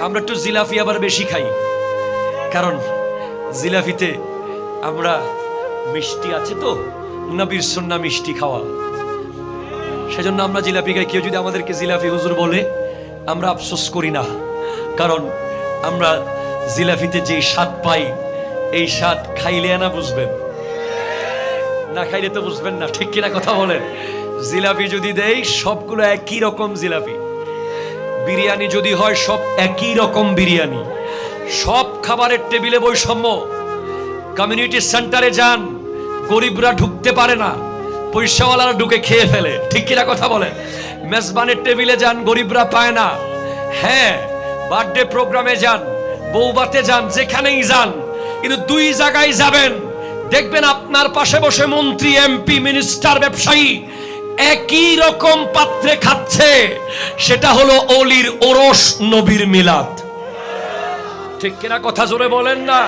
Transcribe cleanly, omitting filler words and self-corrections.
আমরা একটু জিলাপি আবার বেশি খাই, কারণ জিলাপিতে আমরা মিষ্টি আছে তো, নবীর সুন্নাহ মিষ্টি খাওয়া, সেজন্য আমরা জিলাপি খাই। কেউ যদি আমাদেরকে জিলাপি হুজুর বলে আমরা আফসোস করি না, কারণ আমরা জিলাপিতে যে স্বাদ পাই এই স্বাদ খাইলে না বুঝবেন, না খাইলে তো বুঝবেন না, ঠিক কিনা কথা বলেন? জিলাপি যদি দেই সবগুলো একই রকম জিলাপি, বিরিয়ানি যদি হয় সব একই রকম বিরিয়ানি, সব খাবারের টেবিলে বৈষম্য। কমিউনিটি সেন্টারে যান, গরিবরা ঢুকতে পারে না, পয়সাওয়ালারা ঢুকে খেয়ে ফেলে, ঠিক কিনা কথা বলেন? মেজবানের টেবিলে যান, গরিবরা পায় না। হ্যাঁ, বার্থডে প্রোগ্রামে যান, বৌবাতে যান, যেখানেই যান, কিন্তু দুই জায়গায় যাবেন, দেখবেন আপনার পাশে বসে মন্ত্রী, এমপি, মিনিস্টার, ব্যবসায়ী একই রকম পাত্রে খাচ্ছে, সেটা হলো অলির ওরস, নবীর মিলাদ। ঠিক কিনা কথা জোরে বলেন না?